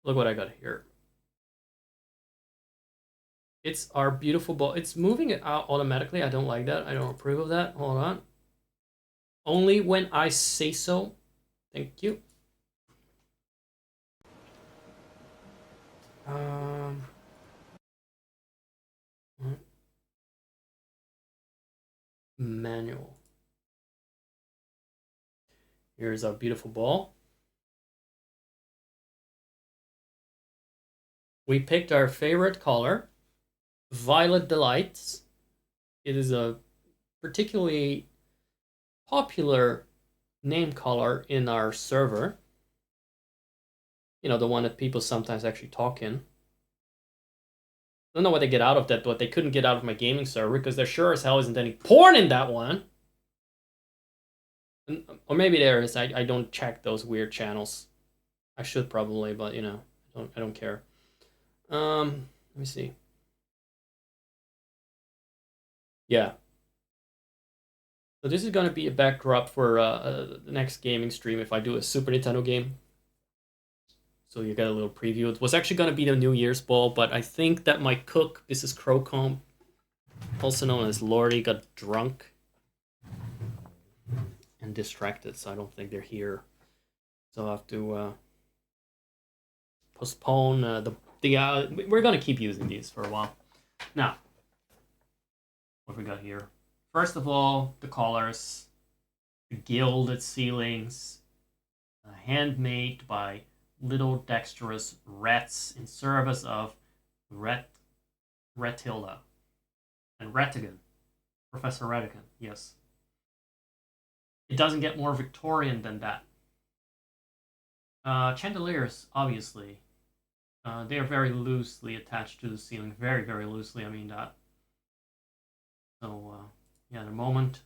Look what I got here. It's our beautiful ball. It's moving it out automatically. I don't like that. I don't approve of that. Hold on. Only when I say so. Thank you. Manual. Here's our beautiful ball. We picked our favorite color, Violet Delights. It is a particularly popular name color in our server. You know, the one that people sometimes actually talk in. I don't know what they get out of that, but they couldn't get out of my gaming server because there sure as hell isn't any porn in that one. Or maybe there is. I don't check those weird channels. I should probably, but you know, I don't care. Let me see. Yeah. So this is gonna be a backdrop for the next gaming stream if I do a Super Nintendo game. So you get a little preview. It was actually gonna be the New Year's ball, but I think that my cook, this is Crowcomb, also known as Lordy, got drunk and distracted, so I don't think they're here. So I'll have to postpone we're gonna keep using these for a while. Now, what we got here? First of all, the colors, the gilded ceilings, handmade by little dexterous rats in service of Retilda and Rattigan, Professor Rattigan. Yes, it doesn't get more Victorian than that. Chandeliers, obviously, they are very loosely attached to the ceiling. Very, very loosely. I mean that. So, yeah, the moment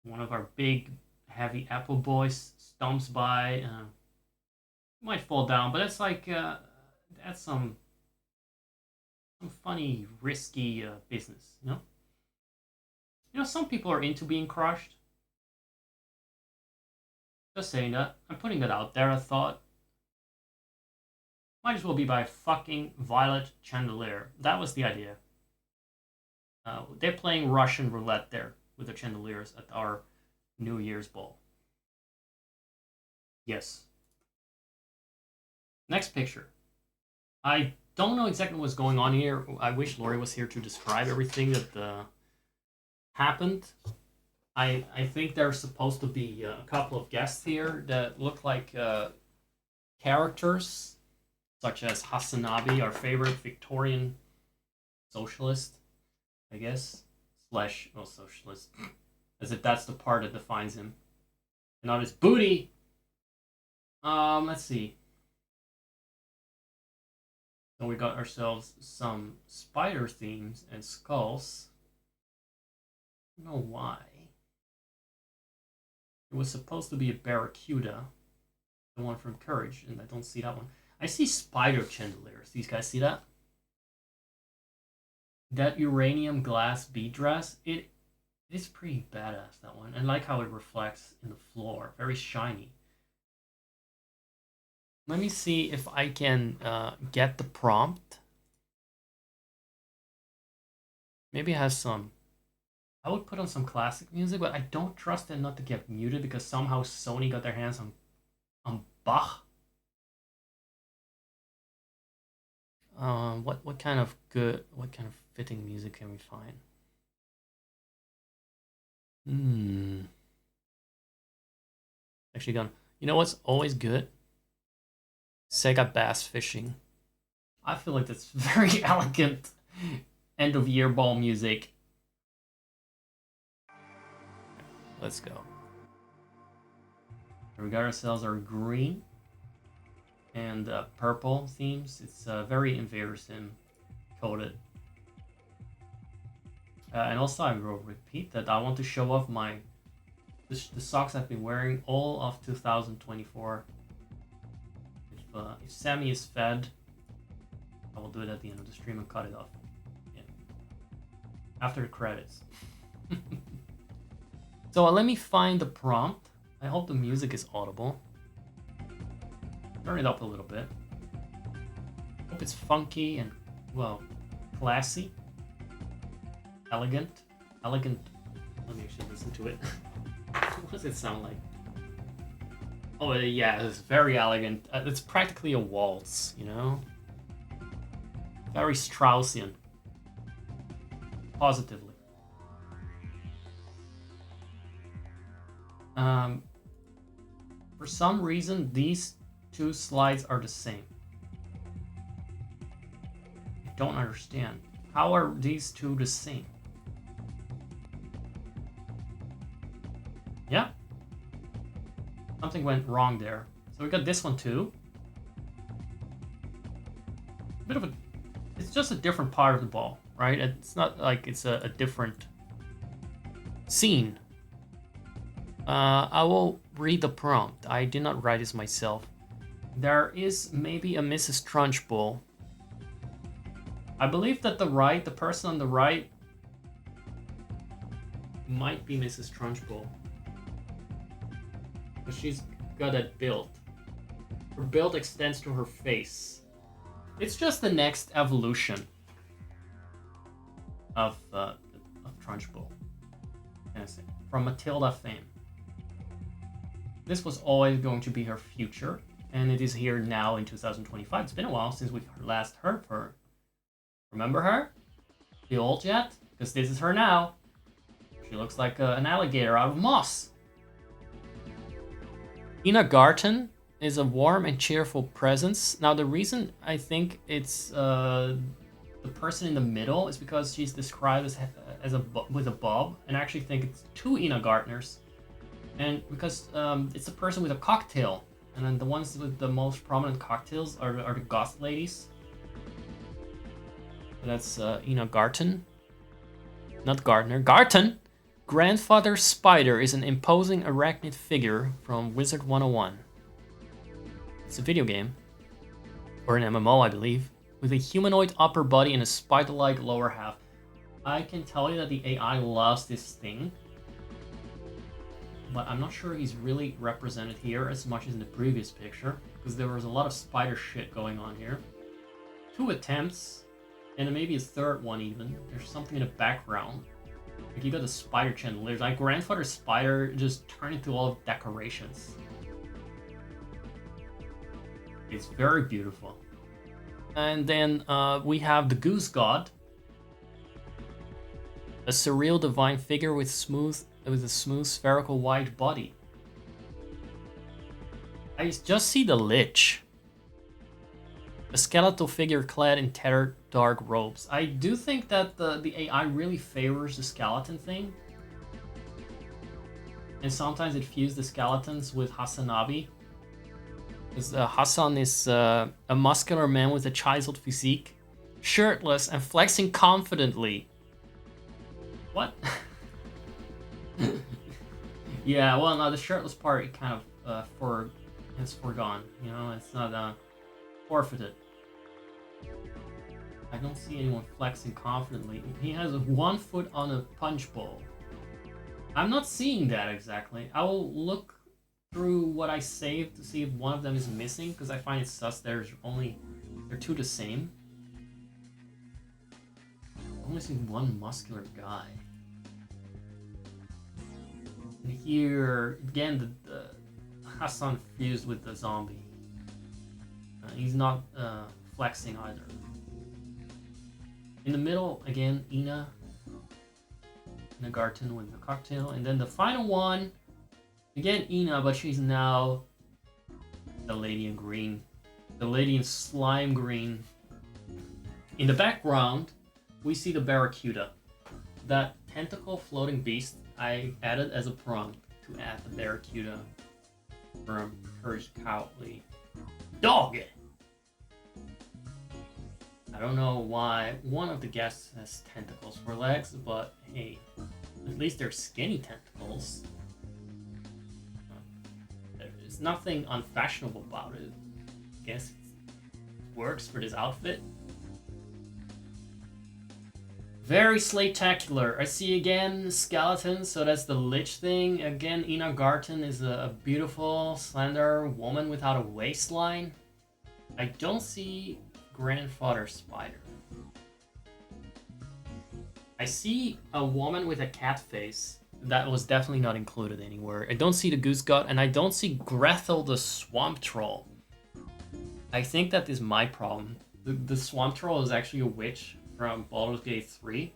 one of our big, heavy apple boys stomps by, might fall down, but that's like that's some funny, risky business, you know. You know, some people are into being crushed. Just saying that. I'm putting that out there. I thought might as well be by a fucking violet chandelier. That was the idea. They're playing Russian roulette there with the chandeliers at our New Year's ball. Yes. Next picture. I don't know exactly what's going on here. I wish Lori was here to describe everything that happened. I think there's supposed to be a couple of guests here that look like characters, such as Hasanabi, our favorite Victorian socialist, I guess, slash, well, socialist, as if that's the part that defines him. And not his booty. Let's see. So we got ourselves some spider themes and skulls. I don't know why. It was supposed to be a barracuda, the one from Courage, and I don't see that one. I see spider chandeliers. These guys see that? That uranium glass bead dress, it is pretty badass, that one. I like how it reflects in the floor. Very shiny. Let me see if I can get the prompt. Maybe it has some... I would put on some classic music, but I don't trust it not to get muted because somehow Sony got their hands on Bach. What kind of fitting music can we find? Actually gone. You know what's always good? Sega Bass Fishing. I feel like that's very elegant end of year ball music. Let's go. We got ourselves our green and purple themes. It's very Invader Sim coded. And also I will repeat that I want to show off the socks I've been wearing all of 2024. If Sammy is fed, I will do it at the end of the stream and cut it off. Yeah. After the credits. So let me find the prompt. I hope the music is audible. Turn it up a little bit. hope it's funky and, well, classy. Elegant. Elegant. Let me actually listen to it. What does it sound like? Oh, yeah, it's very elegant. It's practically a waltz, you know? Very Straussian. Positively. For some reason, these two slides are the same. I don't understand. How are these two the same? Yeah. Something went wrong there. So we got this one too. Bit of a... It's just a different part of the ball, right? It's not like it's a different scene. I will read the prompt. I did not write this myself. There is maybe a Mrs. Trunchbull. I believe that the person on the right might be Mrs. Trunchbull. But she's got that build. Her build extends to her face. It's just the next evolution of Trunchbull. From Matilda fame. This was always going to be her future, and it is here now in 2025. It's been a while since we last heard her. Remember her? The old yet? Because this is her now. She looks like an alligator out of moss. Ina Garten is a warm and cheerful presence. Now, the reason I think it's the person in the middle is because she's described with a bob, and I actually think it's two Ina Gartners. And because it's the person with a cocktail, and then the ones with the most prominent cocktails are the goth ladies. That's Ina Garten. Not Gardner. Garten! Grandfather Spider is an imposing arachnid figure from Wizard 101. It's a video game. Or an MMO, I believe. With a humanoid upper body and a spider-like lower half. I can tell you that the AI loves this thing. But I'm not sure he's really represented here as much as in the previous picture. Because there was a lot of spider shit going on here. 2 attempts. And then maybe a third one even. There's something in the background. Like you got the spider chandeliers. Like Grandfather Spider just turned into all of decorations. It's very beautiful. And then we have the Goose God. A surreal divine figure with a smooth spherical white body. I just see the Lich. A skeletal figure clad in tattered dark robes. I do think that the AI really favors the skeleton thing. And sometimes it fused the skeletons with Hasanabi. Because Hassan is a muscular man with a chiseled physique, shirtless and flexing confidently. What? Yeah, well, no, the shirtless part it kind of it's foregone. You know, it's not forfeited. I don't see anyone flexing confidently. He has 1 foot on a punch bowl. I'm not seeing that exactly. I will look through what I saved to see if one of them is missing, because I find it sus. They're 2 the same. I only see 1 muscular guy. And here again, the Hassan fused with the zombie. He's not flexing either. In the middle, again, Ina Garten with the cocktail. And then the final one, again, Ina, but she's now the lady in green. The lady in slime green. In the background, we see the Barracuda. That tentacle floating beast I added as a prompt to add the Barracuda from Courage Cowardly Dog. I don't know why one of the guests has tentacles for legs, but hey, at least they're skinny tentacles. There's nothing unfashionable about it. I guess it works for this outfit. Very slate-tacular. I see again skeleton, so that's the Lich thing. Again, Ina Garten is a beautiful, slender woman without a waistline. I don't see grandfather spider. I see a woman with a cat face. That was definitely not included anywhere. I don't see the goose gut, and I don't see Grethel the swamp troll. I think that is my problem. The swamp troll is actually a witch from Baldur's Gate 3.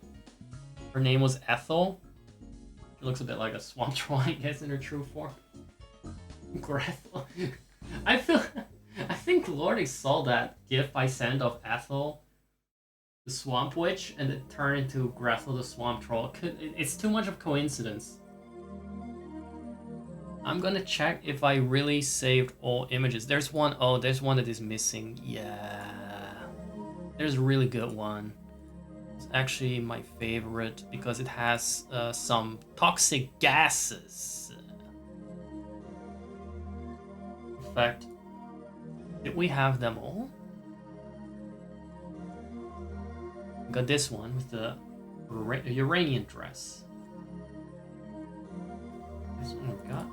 Her name was Ethel. She looks a bit like a swamp troll, I guess, in her true form. Grethel. I think Lordy saw that gif I sent of Ethel, the swamp witch, and it turned into Grethel the swamp troll. It's too much of coincidence. I'm gonna check if I really saved all images. There's one. Oh, there's one that is missing. Yeah. There's a really good one. It's actually my favorite because it has some toxic gases. In fact, did we have them all? We got this one with the Uranian dress. This one we've got.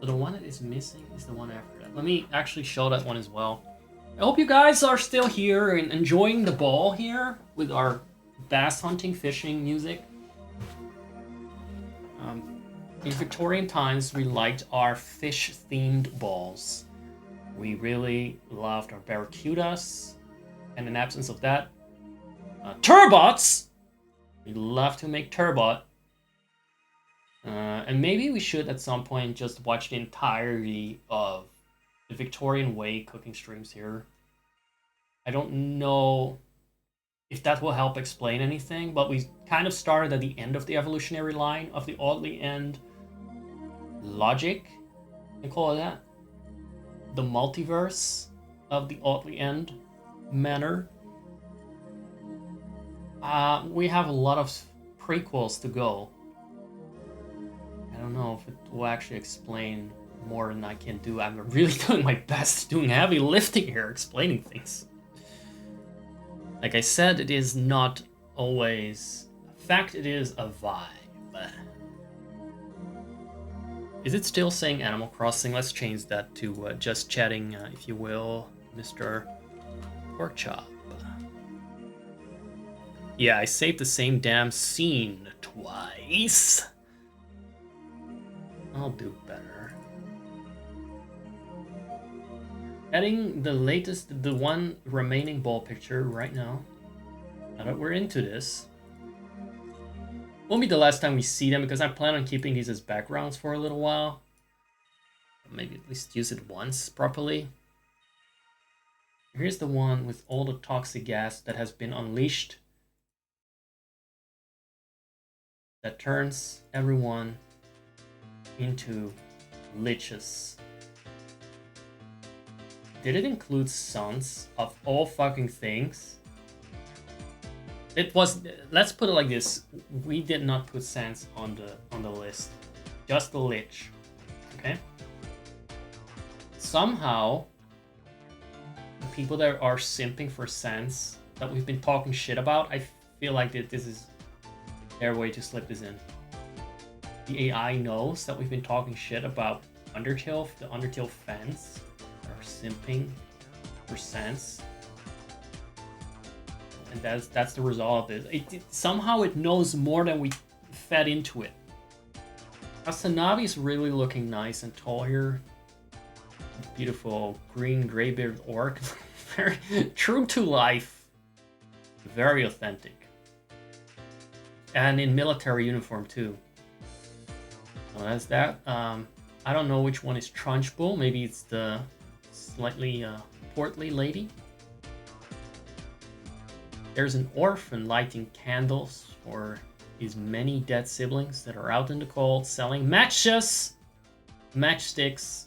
But the one that is missing is the one after that. Let me actually show that one as well. I hope you guys are still here and enjoying the ball here with our bass hunting, fishing music. In Victorian times, we liked our fish-themed balls. We really loved our barracudas, and in absence of that, turbots! We love to make turbot. And maybe we should at some point just watch the entirety of the Victorian way cooking streams here. I don't know if that will help explain anything, but we kind of started at the end of the evolutionary line of the Audley end logic, I call it that. The multiverse of the Audley end manner. We have a lot of prequels to go. I don't know if it will actually explain more than I can do. I'm really doing my best, doing heavy lifting here, explaining things. Like I said, it is not always a fact, it is a vibe. Is it still saying Animal Crossing? Let's change that to just chatting, if you will, Mr. Porkchop. Yeah, I saved the same damn scene twice. I'll do better. Adding the latest, the one remaining ball picture right now. Now that we're into this. Won't be the last time we see them because I plan on keeping these as backgrounds for a little while. Maybe at least use it once properly. Here's the one with all the toxic gas that has been unleashed. That turns everyone into liches. Did it include sons of all fucking things? It was, let's put it like this. We did not put Sans on the list. Just the Lich. Okay? Somehow, the people that are simping for Sans that we've been talking shit about, I feel like that this is their way to slip this in. The AI knows that we've been talking shit about Undertale, the Undertale fans are simping for Sans. And that's the result of it. Somehow it knows more than we fed into it. Asanabi is really looking nice and tall here. Beautiful green graybeard orc. Very true to life. Very authentic. And in military uniform too. So that's that. I don't know which one is Trunchbull. Maybe it's the slightly portly lady. There's an orphan lighting candles for his many dead siblings that are out in the cold selling matches, matchsticks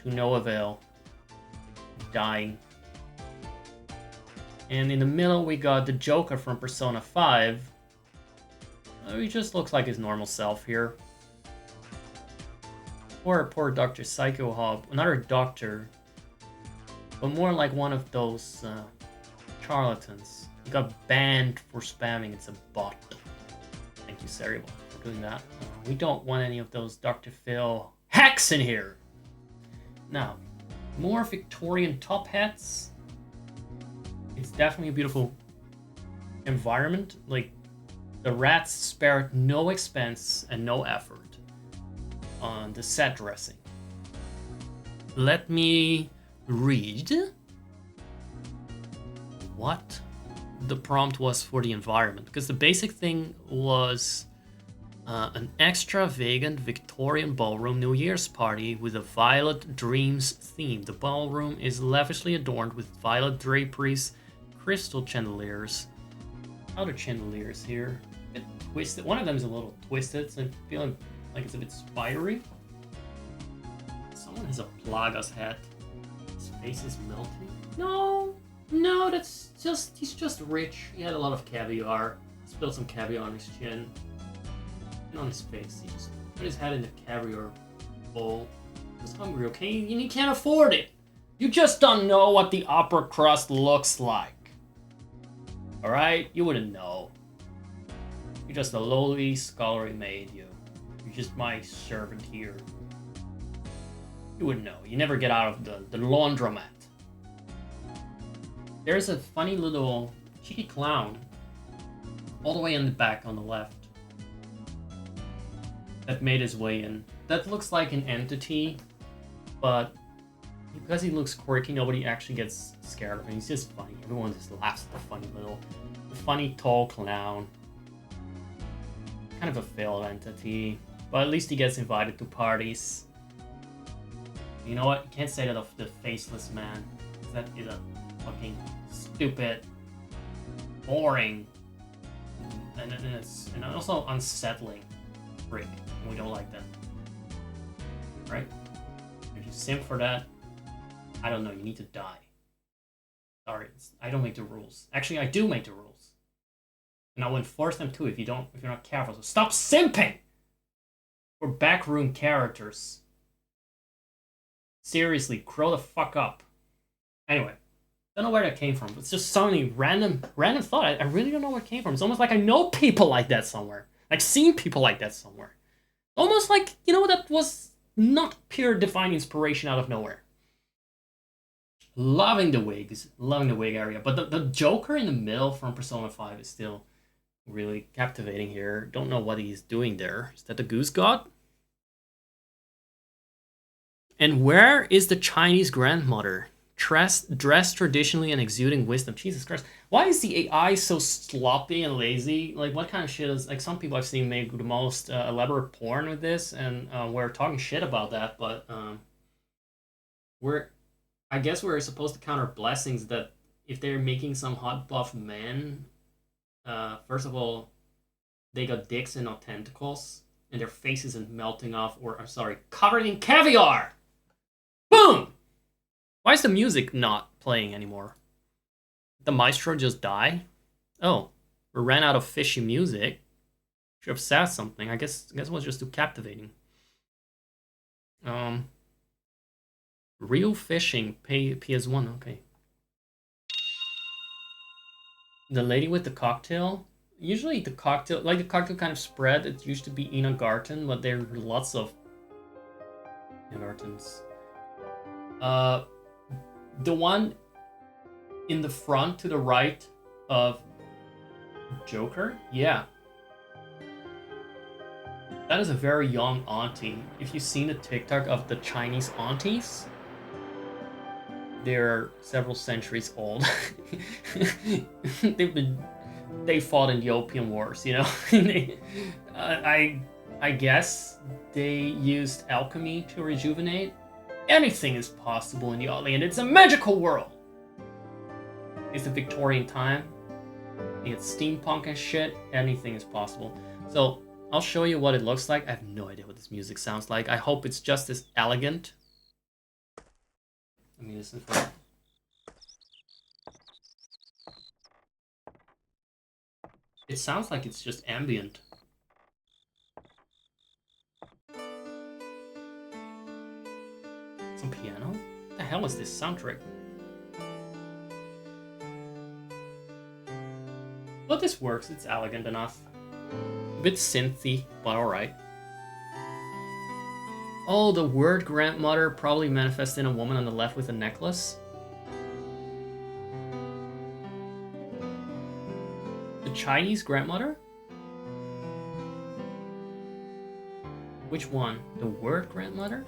to no avail, dying. And in the middle we got the Joker from Persona 5. He just looks like his normal self here. Poor Dr. Psycho Hob, another doctor, but more like one of those charlatans. He got banned for spamming. It's a bot. Thank you, Cerebral, for doing that. We don't want any of those Dr. Phil hacks in here. Now, more Victorian top hats. It's definitely a beautiful environment. Like, the rats spared no expense and no effort on the set dressing. Let me read what the prompt was for the environment, because the basic thing was an extravagant Victorian ballroom New Year's party with a Violet Dreams theme. The ballroom is lavishly adorned with violet draperies, crystal chandeliers. How are the chandeliers here? A bit twisted. One of them is a little twisted, so I'm feeling like it's a bit spidery. Someone has a Plagas hat. His face is melting. No, that's just, he's just rich. He had a lot of caviar. Spilled some caviar on his chin. And on his face. He just put his head in the caviar bowl. He was hungry, okay? And he can't afford it. You just don't know what the upper crust looks like. Alright? You wouldn't know. You're just a lowly scullery maid, you. You're just my servant here. You wouldn't know. You never get out of the laundromat. There's a funny little cheeky clown all the way in the back on the left that made his way in. That looks like an entity, but because he looks quirky, nobody actually gets scared of him. He's just funny. Everyone just laughs at the funny tall clown. Kind of a failed entity, but at least he gets invited to parties. You know what? You can't say that of the faceless man. That is a fucking stupid, boring, and also unsettling freak. And we don't like that. Right? If you simp for that, I don't know, you need to die. Sorry, I don't make the rules. Actually, I do make the rules. And I will enforce them too if you're not careful. So stop simping for backroom characters. Seriously, grow the fuck up. Anyway, don't know where that came from. It's just suddenly random thought. I really don't know where it came from. It's almost like I know people like that somewhere. I've seen people like that somewhere. Almost like, you know, that was not pure divine inspiration out of nowhere. Loving the wigs. Loving the wig area. But the Joker in the middle from Persona 5 is still really captivating here. Don't know what he's doing there. Is that the Goose God? And where is the Chinese grandmother? Dressed traditionally and exuding wisdom. Jesus Christ. Why is the AI so sloppy and lazy? Like, what kind of shit is... Like, some people I've seen make the most elaborate porn with this, and we're talking shit about that, but I guess we're supposed to count our blessings that if they're making some hot buff men, first of all, they got dicks and not tentacles, and their face isn't melting off, or, I'm sorry, covered in caviar! Boom! Why is the music not playing anymore? Did the maestro just die? Oh, we ran out of fishy music. Should have said something. I guess it was just too captivating. Real fishing, pay PS1, okay. The lady with the cocktail. Usually the cocktail kind of spread, it used to be Ina Garten, but there are lots of Ina Gartens. The one in the front to the right of Joker? Yeah. That is a very young auntie. If you've seen the TikTok of the Chinese aunties, they're several centuries old. They fought in the Opium Wars, you know? I guess they used alchemy to rejuvenate. Anything is possible in the Audley, and it's a magical world! It's the Victorian time. You get steampunk and shit. Anything is possible. So, I'll show you what it looks like. I have no idea what this music sounds like. I hope it's just as elegant. Let me listen for it. It sounds like it's just ambient. Some piano? What the hell is this soundtrack? But this works, it's elegant enough. A bit synthy, but alright. Oh, the word grandmother probably manifested in a woman on the left with a necklace. Chinese grandmother? Which one? The word grandmother?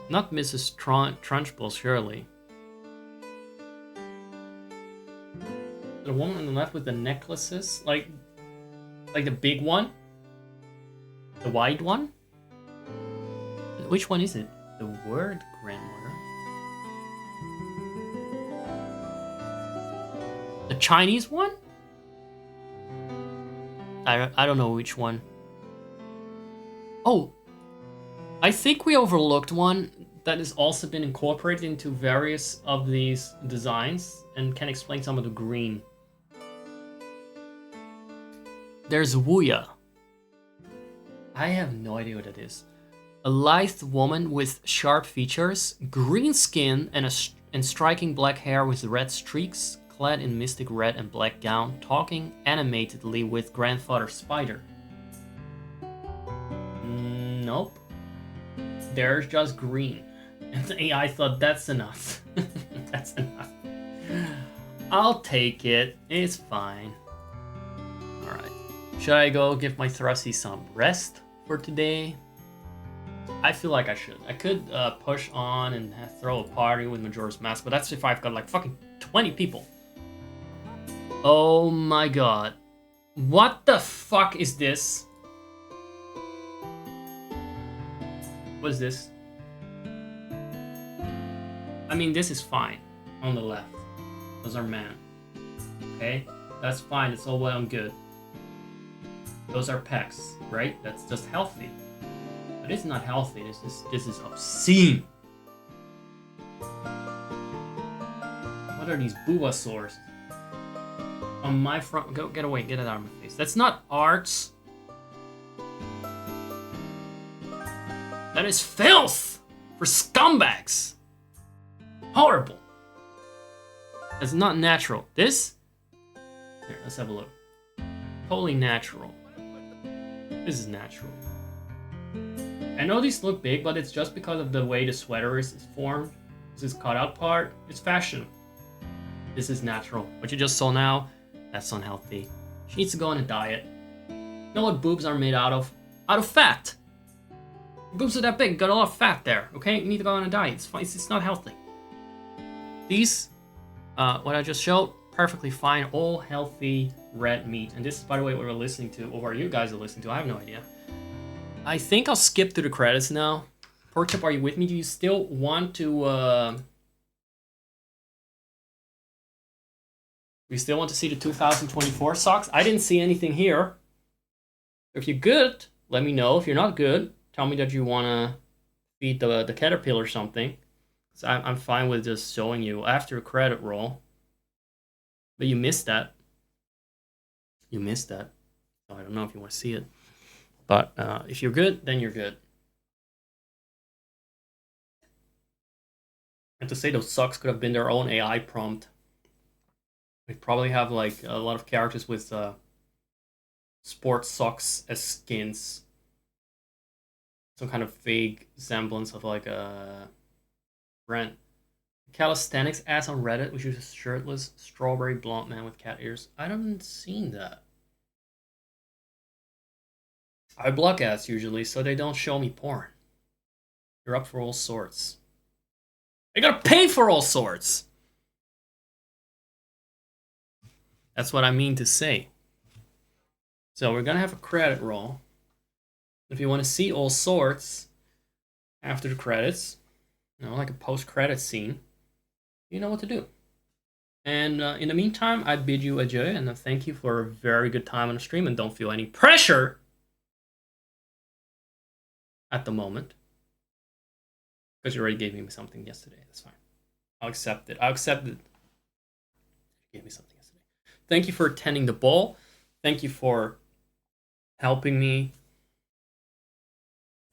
Not Mrs. Trunchbull, surely. The woman on the left with the necklaces? Like the big one? The wide one? Which one is it? The word grandmother? The Chinese one? I don't know which one. Oh, I think we overlooked one that has also been incorporated into various of these designs and can explain some of the green. There's Wuya. I have no idea what that is. A lithe woman with sharp features, green skin, and striking black hair with red streaks, clad in mystic red and black gown, talking animatedly with Grandfather Spider. Nope. There's just green. And the AI thought that's enough. That's enough. I'll take it. It's fine. Alright. Should I go give my Thrusty some rest for today? I feel like I should. I could push on and throw a party with Majora's Mask, but that's if I've got like fucking 20 people. Oh my god. What the fuck is this? What is this? I mean, this is fine. On the left. Those are man. Okay? That's fine. It's all well and good. Those are pecs, right? That's just healthy. But it's not healthy. This is obscene. What are these Bulbasaurs? On my front... Go, get away. Get it out of my face. That's not arts. That is filth! For scumbags! Horrible! That's not natural. This? Here, let's have a look. Totally natural. This is natural. I know these look big, but it's just because of the way the sweater is formed. This is cutout part. It's fashion. This is natural. What you just saw now, that's unhealthy. She needs to go on a diet. You know what boobs are made out of? Out of fat! Boobs are that big, got a lot of fat there, okay? You need to go on a diet. It's fine. It's not healthy. These, what I just showed, perfectly fine, all healthy red meat. And this is, by the way, what we're listening to, or what you guys are listening to. I have no idea. I think I'll skip to the credits now. Porkchop, are you with me? Do you still want to, we still want to see the 2024 socks? I didn't see anything here. If you're good, let me know. If you're not good, tell me that you want to feed the caterpillar or something. So I'm fine with just showing you after a credit roll. But you missed that. You missed that. So I don't know if you want to see it. But if you're good, then you're good. And to say those socks could have been their own AI prompt. They probably have like a lot of characters with sports socks as skins. Some kind of vague semblance of like a brand. Calisthenics ass on Reddit, which is a shirtless strawberry blonde man with cat ears. I haven't seen that. I block ads usually, so they don't show me porn. You're up for all sorts. I gotta pay for all sorts! That's what I mean to say. So we're gonna have a credit roll. If you want to see all sorts after the credits, you know, like a post-credit scene, you know what to do. And in the meantime, I bid you adieu and thank you for a very good time on the stream, and don't feel any pressure at the moment. Because you already gave me something yesterday. That's fine. I'll accept it. I'll accept it. You gave me something yesterday. Thank you for attending the ball. Thank you for helping me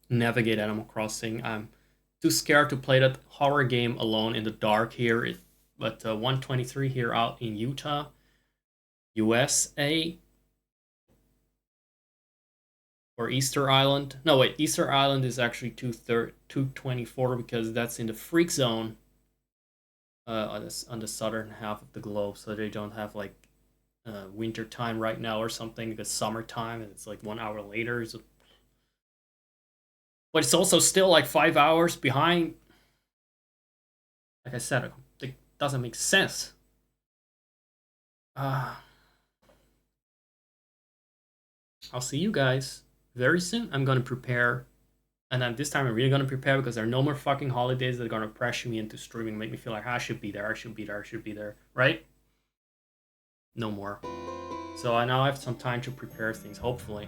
navigate Animal Crossing. I'm too scared to play that horror game alone in the dark here. But 123 here out in Utah, USA. Or Easter Island. No, wait, Easter Island is actually 224 because that's in the freak zone on the southern half of the globe, so they don't have like winter time right now or something, because summertime and it's like 1 hour later. But it's also still like 5 hours behind. Like I said, it doesn't make sense. I'll see you guys very soon. I'm gonna prepare, and then this time I'm really gonna prepare because there are no more fucking holidays that are gonna pressure me into streaming, make me feel like I should be there, I should be there, I should be there, right? No more. So I now have some time to prepare things, hopefully.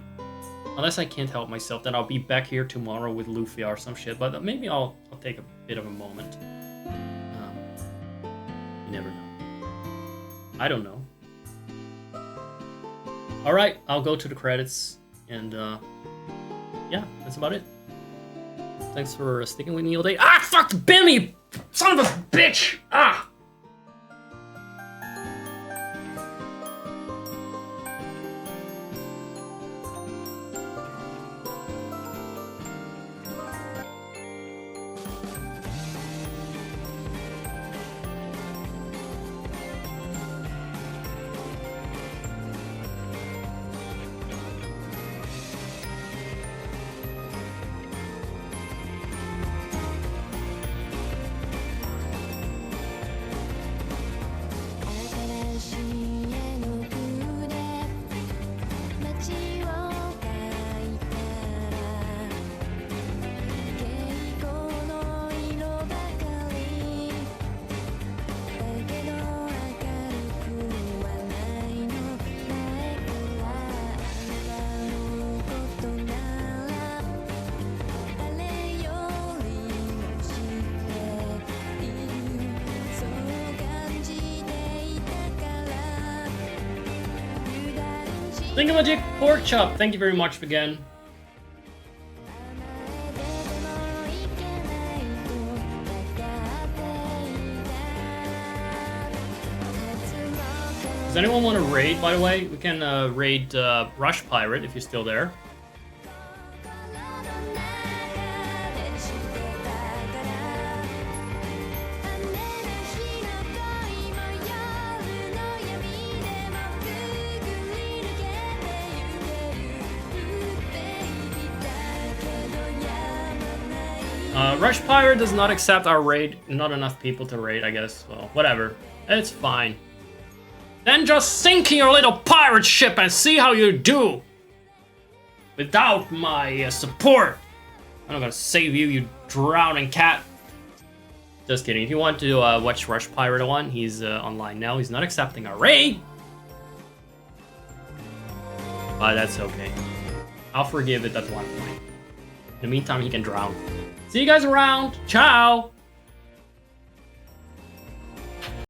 Unless I can't help myself, then I'll be back here tomorrow with Luffy or some shit. But maybe I'll take a bit of a moment. You never know. I don't know. Alright, I'll go to the credits. And yeah, that's about it. Thanks for sticking with me all day. Ah, fuck, Billy! Son of a bitch! Ah! Thingamajig Pork Chop, thank you very much again. Does anyone want to raid, by the way? We can raid Rush Pirate if you're still there. Rush Pirate does not accept our raid. Not enough people to raid, I guess. Well, whatever. It's fine. Then just sink your little pirate ship and see how you do. Without my support. I'm not gonna save you, you drowning cat. Just kidding. If you want to watch Rush Pirate 1, he's online now. He's not accepting our raid. But that's okay. I'll forgive it at one point. In the meantime, he can drown. See you guys around. Ciao.